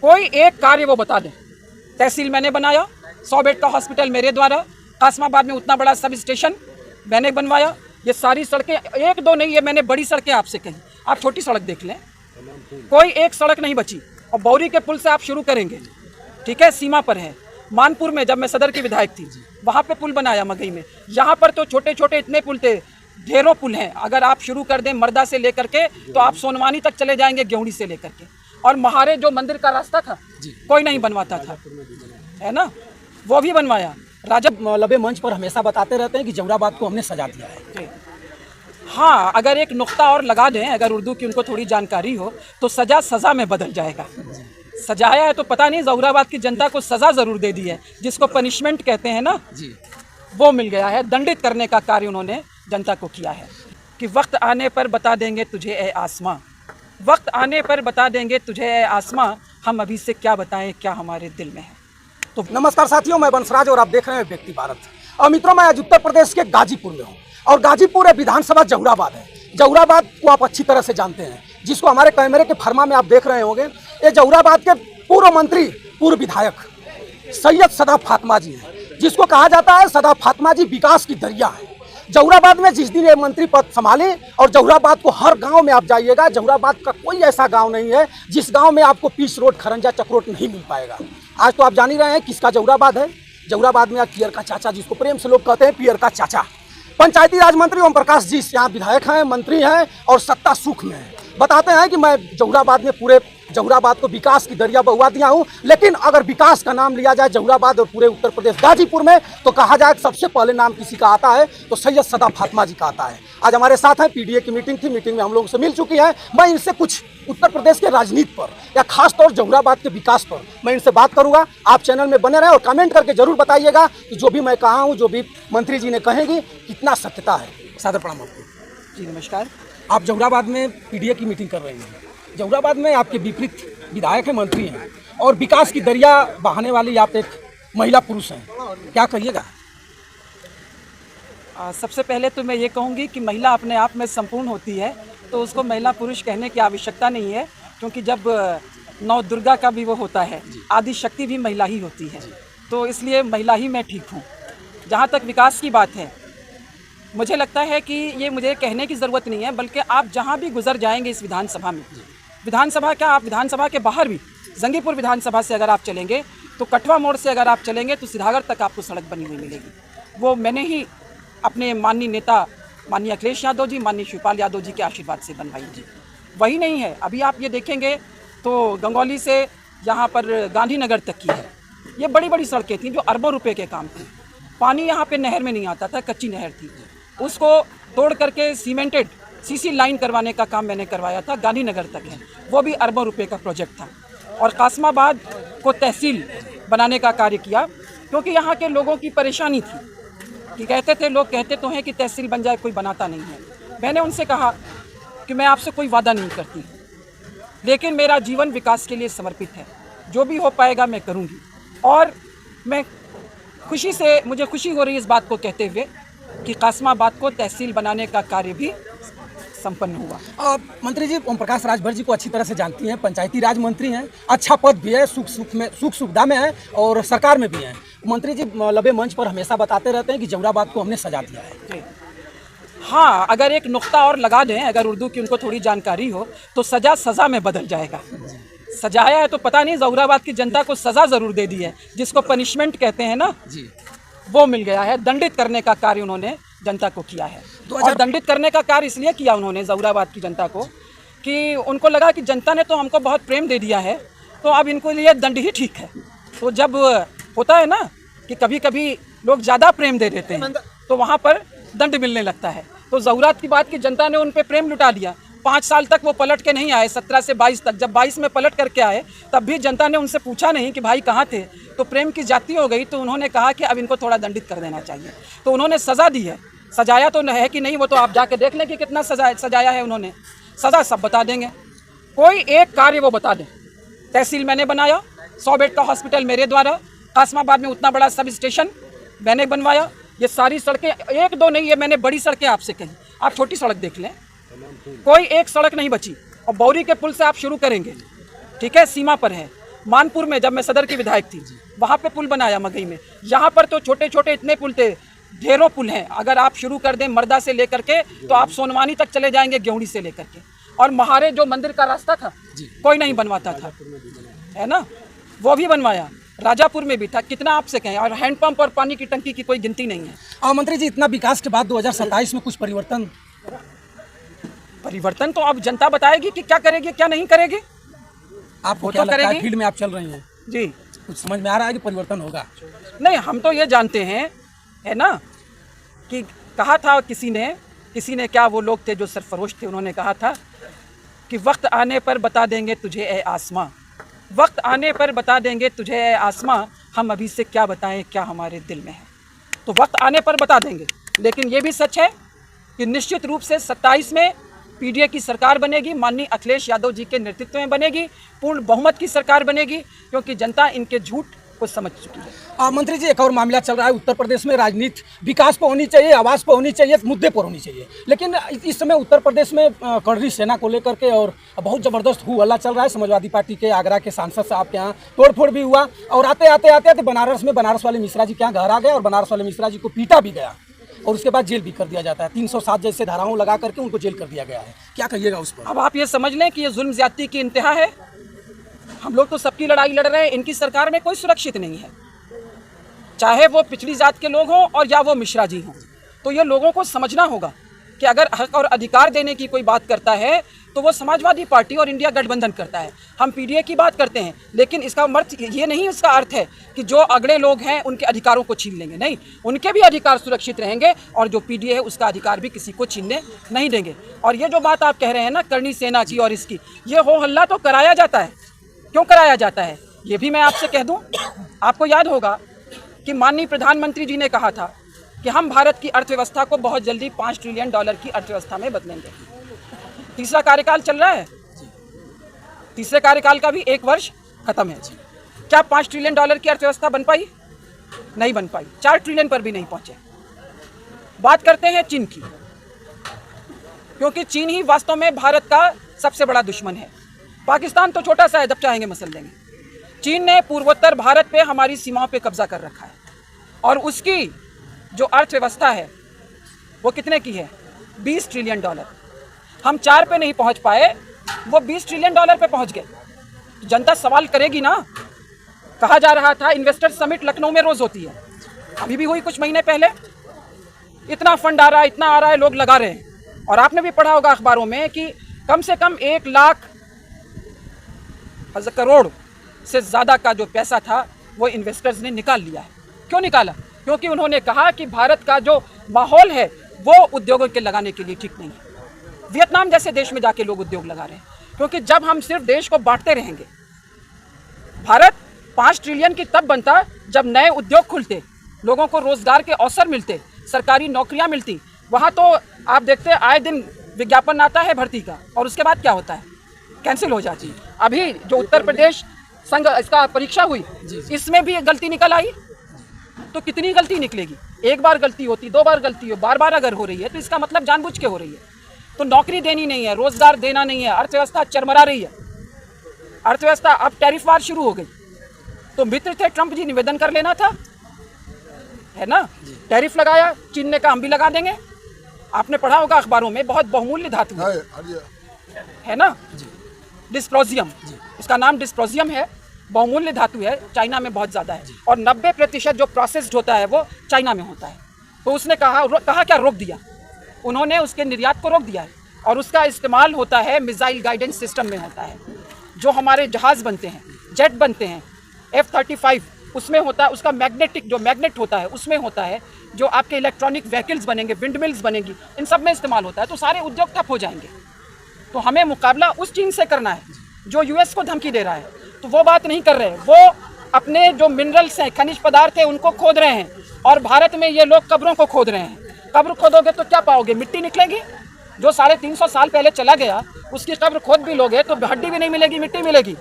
कोई एक कार्य वो बता दें। तहसील मैंने बनाया, 100 बेड का हॉस्पिटल मेरे द्वारा, कासमाबाद में उतना बड़ा सब स्टेशन मैंने बनवाया। ये सारी सड़कें, एक दो नहीं, ये मैंने बड़ी सड़कें आपसे कही, आप छोटी सड़क देख लें, कोई एक सड़क नहीं बची। और बौरी के पुल से आप शुरू करेंगे, ठीक है, सीमा पर है। मानपुर में जब मैं सदर की विधायक थी, वहाँ पे पुल बनाया मगई में। यहाँ पर तो छोटे छोटे इतने पुल थे, ढेरों पुल हैं। अगर आप शुरू कर दें मर्दा से लेकर के तो आप सोनवानी तक चले जाएंगे, गेहूड़ी से लेकर के। और महारे जो मंदिर का रास्ता था कोई नहीं बनवाता था, है ना, वो भी बनवाया। राजद लबे मंच पर हमेशा बताते रहते हैं कि जौहराबाद को हमने सजा दिया है। हाँ, अगर एक नुक्ता और लगा दें, अगर उर्दू की उनको थोड़ी जानकारी हो, तो सजा सज़ा में बदल जाएगा। सजाया है तो पता नहीं, जौहराबाद की जनता को सज़ा ज़रूर दे दी है, जिसको पनिशमेंट कहते हैं ना जी, वो मिल गया है। दंडित करने का कार्य उन्होंने जनता को किया है कि वक्त आने पर बता देंगे तुझे ए आसमां, वक्त आने पर बता देंगे तुझे ए आसमां, हम अभी से क्या बताएं क्या हमारे दिल में है। तो नमस्कार साथियों, मैं बंसराज और आप देख रहे हैं व्यक्ति भारत। और मित्रों, मैं आज उत्तर प्रदेश के गाजीपुर में हूँ और गाजीपुर विधानसभा जौहराबाद है। जौहराबाद को आप अच्छी तरह से जानते हैं, जिसको हमारे कैमरे के फरमा में आप देख रहे होंगे। ये जौहराबाद के पूर्व मंत्री, पूर्व विधायक सैयद सदा फातिमा जी हैं, जिसको कहा जाता है सदा फातिमा जी विकास की दरिया है। जौहराबाद में जिस दिन ये मंत्री पद संभाले, और जौहराबाद को हर गांव में आप जाइएगा, जौहराबाद का कोई ऐसा गांव नहीं है जिस गांव में आपको पीस रोड, खरंजा, चक्रोट नहीं मिल पाएगा। आज तो आप जान ही रहे हैं किसका जौहराबाद है। जौहराबाद में पियर का चाचा, जिसको प्रेम से लोग कहते हैं पियर का चाचा, पंचायती राज मंत्री ओम प्रकाश जी यहाँ विधायक हैं, मंत्री हैं और सत्ता सुख में हैं। बताते हैं कि मैं जौहराबाद में पूरे जौहराबाद को विकास की दरिया बहवा दिया हूँ। लेकिन अगर विकास का नाम लिया जाए जौहराबाद और पूरे उत्तर प्रदेश गाजीपुर में, तो कहा जाए सबसे पहले नाम किसी का आता है तो सैयद सदा फातिमा जी का आता है। आज हमारे साथ हैं, पीडीए की मीटिंग थी, मीटिंग में हम लोगों से मिल चुकी है। मैं इनसे कुछ उत्तर प्रदेश के राजनीति पर या खासतौर जौहराबाद के विकास पर मैं इनसे बात करूँगा। आप चैनल में बने रहें और कमेंट करके जरूर बताइएगा कि जो भी मैं कहा हूँ, जो भी मंत्री जी ने कहेंगी, कितना सत्यता है। सादर प्रणाम आपको। जी नमस्कार। आप जौहराबाद में पीडीए की मीटिंग कर रहे हैं। जौहराबाद में आपके विपरीत विधायक हैं, मंत्री हैं और विकास की दरिया बहाने वाली आप एक महिला पुरुष हैं, क्या कहिएगा? सबसे पहले तो मैं ये कहूँगी कि महिला अपने आप में संपूर्ण होती है, तो उसको महिला पुरुष कहने की आवश्यकता नहीं है, क्योंकि जब नौ दुर्गा का भी वो होता है, आदि शक्ति भी महिला ही होती है, तो इसलिए महिला ही मैं ठीक हूँ। जहाँ तक विकास की बात है, मुझे लगता है कि ये मुझे कहने की ज़रूरत नहीं है, बल्कि आप जहाँ भी गुजर जाएंगे इस विधानसभा में, विधानसभा क्या, आप विधानसभा के बाहर भी, जंगीपुर विधानसभा से अगर आप चलेंगे तो कठवा मोड़ से अगर आप चलेंगे तो सिधागर तक आपको सड़क बनी हुई मिलेगी। वो मैंने ही अपने माननीय नेता माननीय अखिलेश यादव जी, माननीय शिवपाल यादव जी के आशीर्वाद से बनवाई जी। वही नहीं है, अभी आप ये देखेंगे तो गंगौली से यहाँ पर गांधीनगर तक की है, ये बड़ी बड़ी सड़कें थी जो अरबों रुपए के काम थे। पानी यहाँ पे नहर में नहीं आता था, कच्ची नहर थी, उसको तोड़ करके सीमेंटेड सीसी लाइन करवाने का काम मैंने करवाया था, गांधीनगर तक है, वो भी अरबों रुपए का प्रोजेक्ट था। और कासमाबाद को तहसील बनाने का कार्य किया, क्योंकि यहाँ के लोगों की परेशानी थी कि कहते थे, लोग कहते तो हैं कि तहसील बन जाए, कोई बनाता नहीं है। मैंने उनसे कहा कि मैं आपसे कोई वादा नहीं करती, लेकिन मेरा जीवन विकास के लिए समर्पित है, जो भी हो पाएगा मैं करूँगी। और मैं खुशी से, मुझे खुशी हो रही है इस बात को कहते हुए कि कासमाबाद को तहसील बनाने का कार्य भी संपन्न हुआ। मंत्री जी ओम प्रकाश राजभर जी को अच्छी तरह से जानती हैं, पंचायती राज मंत्री हैं, अच्छा पद भी है, सुख सुविधा में है और सरकार में भी हैं। मंत्री जी लबे मंच पर हमेशा बताते रहते हैं कि जौहराबाद को हमने सजा दिया है। हाँ, अगर एक नुक्ता और लगा दें, अगर उर्दू की उनको थोड़ी जानकारी हो, तो सजा सज़ा में बदल जाएगा। सजाया है तो पता नहीं, जौहराबाद की जनता को सज़ा ज़रूर दे दी है, जिसको पनिशमेंट कहते हैं ना जी, वो मिल गया है। दंडित करने का कार्य उन्होंने जनता को किया है। और दंडित करने का कार्य इसलिए किया उन्होंने जौहराबाद की जनता को कि उनको लगा कि जनता ने तो हमको बहुत प्रेम दे दिया है, तो अब इनको लिए दंड ही ठीक है। तो जब होता है ना कि कभी कभी लोग ज़्यादा प्रेम दे देते हैं, तो वहाँ पर दंड मिलने लगता है। तो जौहराबाद की बात की जनता ने उन पर प्रेम लुटा दिया। 5 साल तक वो पलट के नहीं आए, 17 से 22 तक। जब 22 में पलट करके आए, तब भी जनता ने उनसे पूछा नहीं कि भाई कहाँ थे, तो प्रेम की जाती हो गई। तो उन्होंने कहा कि अब इनको थोड़ा दंडित कर देना चाहिए, तो उन्होंने सज़ा दी है। सजाया तो है कि नहीं, वो तो आप जाके देख लें कि कितना सजाया है उन्होंने। सज़ा सब बता देंगे, कोई एक कार्य वो बता दें। तहसील मैंने बनाया, 100 बेड का हॉस्पिटल मेरे द्वारा, कासमाबाद में उतना बड़ा सब स्टेशन मैंने बनवाया। ये सारी सड़कें, एक दो नहीं, ये मैंने बड़ी सड़कें आपसे कही, आप छोटी सड़क देख लें, कोई एक सड़क नहीं बची। और बौरी के पुल से आप शुरू करेंगे, ठीक है, सीमा पर है। मानपुर में जब मैं सदर की विधायक थी, वहाँ पे पुल बनाया मगई में। यहाँ पर तो छोटे छोटे इतने पुल थे, ढेरों पुल हैं। अगर आप शुरू कर दें मर्दा से लेकर के तो आप सोनवानी तक चले जाएंगे, गेवड़ी से लेकर के। और महारे जो मंदिर का रास्ता था कोई नहीं बनवाता था, है ना, वो भी बनवाया। राजापुर में भी था, कितना आपसे कहें। और हैंडपंप और पानी की टंकी की कोई गिनती नहीं है। मंत्री जी, इतना विकास के बाद 2027 में कुछ परिवर्तन तो अब जनता बताएगी कि क्या करेगी क्या नहीं करेगी। आपको क्या लगता है, फील्ड में आप चल रही हैं जी, कुछ समझ में आ रहा है कि परिवर्तन होगा? नहीं, हम तो ये जानते हैं, है ना, कि कहा था किसी ने क्या, वो लोग थे जो सरफरोश थे, उन्होंने कहा था कि वक्त आने पर बता देंगे तुझे ए आसमां, वक्त आने पर बता देंगे तुझे ए आसमां, हम अभी से क्या बताएं क्या हमारे दिल में है। तो वक्त आने पर बता देंगे, लेकिन ये भी सच है कि निश्चित रूप से 27 में पीडीए की सरकार बनेगी, माननीय अखिलेश यादव जी के नेतृत्व में बनेगी, पूर्ण बहुमत की सरकार बनेगी, क्योंकि जनता इनके झूठ को समझ चुकी है। मंत्री जी, एक और मामला चल रहा है उत्तर प्रदेश में। राजनीति विकास पर होनी चाहिए, आवास पर होनी चाहिए, मुद्दे पर होनी चाहिए, लेकिन इस समय उत्तर प्रदेश में कर्री सेना को लेकर के और बहुत ज़बरदस्त हल्ला चल रहा है। समाजवादी पार्टी के आगरा के सांसद साहब के यहाँ तोड़फोड़ भी हुआ, और आते आते बनारस में बनारस वाले मिश्रा जी के यहाँ घर आ गए और बनारस वाले मिश्रा जी को पीटा भी गया, और उसके बाद जेल भी कर दिया जाता है। 307 जैसे धाराओं लगा करके उनको जेल कर दिया गया है। क्या कहिएगा उस पर? अब आप ये समझ लें कि ये जुल्म ज्यादती की इंतहा है। हम लोग तो सबकी लड़ाई लड़ रहे हैं, इनकी सरकार में कोई सुरक्षित नहीं है, चाहे वो पिछड़ी जात के लोग हों और या वो मिश्रा जी हों। तो ये लोगों को समझना होगा कि अगर हक और अधिकार देने की कोई बात करता है तो वो समाजवादी पार्टी और इंडिया गठबंधन करता है। हम पीडीए की बात करते हैं, लेकिन इसका अर्थ ये नहीं, इसका अर्थ है कि जो अगले लोग हैं उनके अधिकारों को छीन लेंगे। नहीं, उनके भी अधिकार सुरक्षित रहेंगे, और जो पीडीए है उसका अधिकार भी किसी को छीनने नहीं देंगे। और ये जो बात आप कह रहे हैं ना करनी सेना की और इसकी, ये हो हल्ला तो कराया जाता है। क्यों कराया जाता है ये भी मैं आपसे कह दूं। आपको याद होगा कि माननीय प्रधानमंत्री जी ने कहा था कि हम भारत की अर्थव्यवस्था को बहुत जल्दी $5 ट्रिलियन की अर्थव्यवस्था में बदलेंगे। तीसरा कार्यकाल चल रहा है, तीसरे कार्यकाल का भी 1 वर्ष खत्म है। क्या $5 ट्रिलियन की अर्थव्यवस्था बन पाई? नहीं बन पाई। 4 ट्रिलियन पर भी नहीं पहुंचे। बात करते हैं चीन की, क्योंकि चीन ही वास्तव में भारत का सबसे बड़ा दुश्मन है। पाकिस्तान तो छोटा सा है, जब चाहेंगे मसल देंगे। चीन ने पूर्वोत्तर भारत पे हमारी सीमाओं पे कब्जा कर रखा है, और उसकी जो अर्थव्यवस्था है वो कितने की है? $20 ट्रिलियन। हम 4 पे नहीं पहुंच पाए, वो $20 ट्रिलियन पे पहुंच गए। तो जनता सवाल करेगी ना। कहा जा रहा था इन्वेस्टर समिट लखनऊ में रोज होती है, अभी भी हुई कुछ महीने पहले। इतना फंड आ रहा है, इतना आ रहा है, लोग लगा रहे हैं। और आपने भी पढ़ा होगा अखबारों में कि कम से कम 1 लाख करोड़ से ज़्यादा का जो पैसा था वो इन्वेस्टर्स ने निकाल लिया है। क्यों निकाला? क्योंकि उन्होंने कहा कि भारत का जो माहौल है वो उद्योगों के लगाने के लिए ठीक नहीं है। वियतनाम जैसे देश में जाके लोग उद्योग लगा रहे हैं, क्योंकि जब हम सिर्फ देश को बांटते रहेंगे, भारत 5 ट्रिलियन की तब बनता जब नए उद्योग खुलते, लोगों को रोजगार के अवसर मिलते, सरकारी नौकरियां मिलती। वहाँ तो आप देखते आए दिन विज्ञापन आता है भर्ती का, और उसके बाद क्या होता है? कैंसिल हो जाती है। अभी जो उत्तर प्रदेश संघ इसका परीक्षा हुई, इसमें भी गलती निकल आई। तो कितनी गलती निकलेगी? एक बार गलती होती, 2 बार गलती हो, बार बार अगर हो रही है तो इसका मतलब जानबूझ के हो रही है। तो नौकरी देनी नहीं है, रोजगार देना नहीं है, अर्थव्यवस्था चरमरा रही है। अर्थव्यवस्था अब टैरिफ वार शुरू हो गई। तो मित्र थे ट्रंप जी, निवेदन कर लेना था, है ना। टैरिफ लगाया, चीन ने कहा हम भी लगा देंगे। आपने पढ़ा होगा अखबारों में, बहुत बहुमूल्य धातु है ना, डिस्प्रोजियम, इसका नाम डिस्प्रोजियम है, बहुमूल्य धातु है, चाइना में बहुत ज़्यादा है, और 90% जो प्रोसेस्ड होता है वो चाइना में होता है। तो उसने कहा क्या, रोक दिया। उन्होंने उसके निर्यात को रोक दिया है, और उसका इस्तेमाल होता है मिसाइल गाइडेंस सिस्टम में होता है। जो हमारे जहाज़ बनते हैं, जेट बनते हैं, F-35 उसमें होता है, उसका मैग्नेटिक जो मैग्नेट होता है उसमें होता है। जो आपके इलेक्ट्रॉनिक व्हीकल्स बनेंगे, विंड मिल्स बनेंगी, इन सब में इस्तेमाल होता है। तो सारे उद्योग ठप हो जाएंगे। तो हमें मुकाबला उस चीन से करना है जो यूएस को धमकी दे रहा है। तो वो बात नहीं कर रहे, वो अपने जो मिनरल्स हैं, खनिज पदार्थ हैं, उनको खोद रहे हैं। और भारत में ये लोग कब्रों को खोद रहे हैं। कब्र खोदोगे तो क्या पाओगे? मिट्टी निकलेगी। जो 350 साल पहले चला गया, उसकी कब्र खोद भी लोगे तो हड्डी भी नहीं मिलेगी, मिट्टी मिलेगी।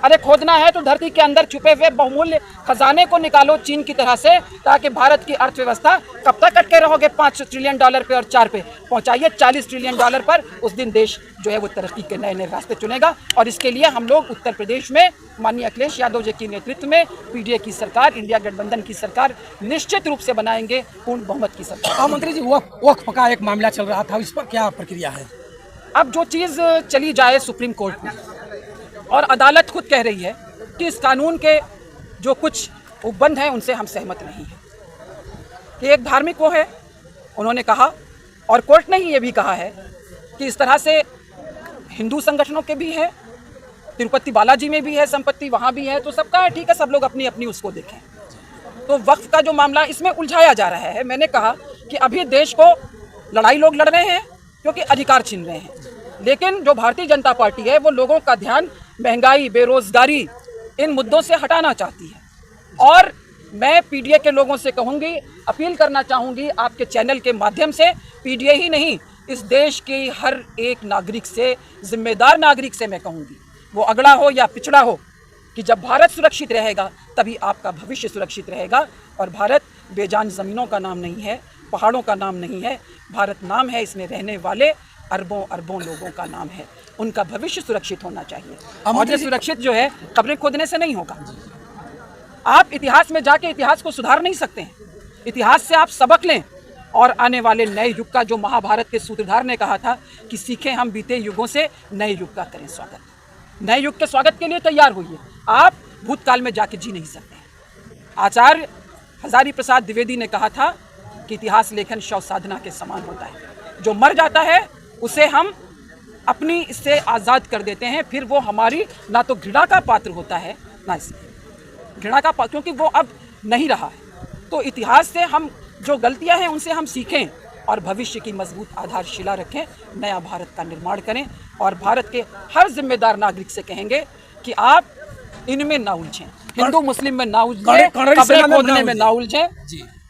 अरे खोदना है तो धरती के अंदर छुपे हुए बहुमूल्य खजाने को निकालो चीन की तरह से, ताकि भारत की अर्थव्यवस्था कब तक अटके रहोगे $5 ट्रिलियन पे और 4 पे पहुंचाइए $40 ट्रिलियन पर। उस दिन देश जो है वो तरक्की के नए नए रास्ते चुनेगा। और इसके लिए हम लोग उत्तर प्रदेश में माननीय अखिलेश यादव जी के नेतृत्व में पीडीए की सरकार, इंडिया गठबंधन की सरकार निश्चित रूप से बनाएंगे, पूर्ण बहुमत की सरकार। मंत्री जी, वक्फ का एक मामला चल रहा था, इस पर क्या प्रक्रिया है? अब जो चीज़ चली जाए सुप्रीम कोर्ट में, और अदालत खुद कह रही है कि इस कानून के जो कुछ उपबंध हैं उनसे हम सहमत नहीं हैं, कि एक धार्मिक वो है, उन्होंने कहा, और कोर्ट ने ही ये भी कहा है कि इस तरह से हिंदू संगठनों के भी है, तिरुपति बालाजी में भी है संपत्ति, वहाँ भी है, तो सबका है, ठीक है, सब लोग अपनी अपनी उसको देखें। तो वक्फ का जो मामला इसमें उलझाया जा रहा है, मैंने कहा कि अभी देश को लड़ाई लोग लड़ रहे हैं क्योंकि अधिकार छीन रहे हैं, लेकिन जो भारतीय जनता पार्टी है वो लोगों का ध्यान महंगाई, बेरोजगारी, इन मुद्दों से हटाना चाहती है। और मैं पीडीए के लोगों से कहूँगी, अपील करना चाहूँगी आपके चैनल के माध्यम से, पीडीए ही नहीं, इस देश के हर एक नागरिक से, जिम्मेदार नागरिक से मैं कहूँगी, वो अगड़ा हो या पिछड़ा हो, कि जब भारत सुरक्षित रहेगा तभी आपका भविष्य सुरक्षित रहेगा। और भारत बेजान ज़मीनों का नाम नहीं है, पहाड़ों का नाम नहीं है, भारत नाम है, इसमें रहने वाले अरबों अरबों लोगों का नाम है, उनका भविष्य सुरक्षित होना चाहिए। और ये सुरक्षित जो है कब्रें खोदने से नहीं होगा। आप इतिहास में जाके इतिहास को सुधार नहीं सकते हैं, इतिहास से आप सबक लें। और आने वाले नए युग का, जो महाभारत के सूत्रधार ने कहा था कि सीखें हम बीते युगों से, नए युग का करें स्वागत। नए युग के स्वागत के लिए तैयार होइए, आप भूतकाल में जाके जी नहीं सकते। आचार्य हजारी प्रसाद द्विवेदी ने कहा था कि इतिहास लेखन शव साधना के समान होता है, जो मर जाता है उसे हम अपनी इससे आज़ाद कर देते हैं, फिर वो हमारी ना तो घृणा का पात्र होता है, ना इससे घृणा का पात्र, क्योंकि वो अब नहीं रहा है। तो इतिहास से हम जो गलतियां हैं उनसे हम सीखें और भविष्य की मजबूत आधारशिला रखें, नया भारत का निर्माण करें। और भारत के हर जिम्मेदार नागरिक से कहेंगे कि आप इनमें ना उलझें, हिंदू मुस्लिम में ना उलझें, कब्रें खोदने में ना उलझें,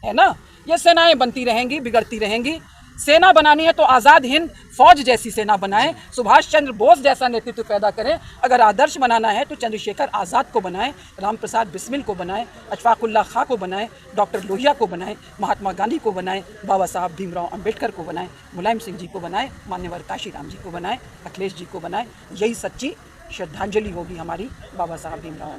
है ना। ये सेनाएं बनती रहेंगी, बिगड़ती रहेंगी। सेना बनानी है तो आज़ाद हिंद फौज जैसी सेना बनाएं, सुभाष चंद्र बोस जैसा नेतृत्व पैदा करें। अगर आदर्श बनाना है तो चंद्रशेखर आज़ाद को बनाएं, राम प्रसाद बिस्मिल को बनाएं, अशफाकुल्ला खां को बनाएं, डॉक्टर लोहिया को बनाएं, महात्मा गांधी को बनाएं, बाबा साहब भीमराव अंबेडकर को बनाएं, मुलायम सिंह जी को बनाएं, मान्यवर काशीराम जी को बनाएं, अखिलेश जी को बनाएं। यही सच्ची श्रद्धांजलि होगी हमारी बाबा साहब भीमराव।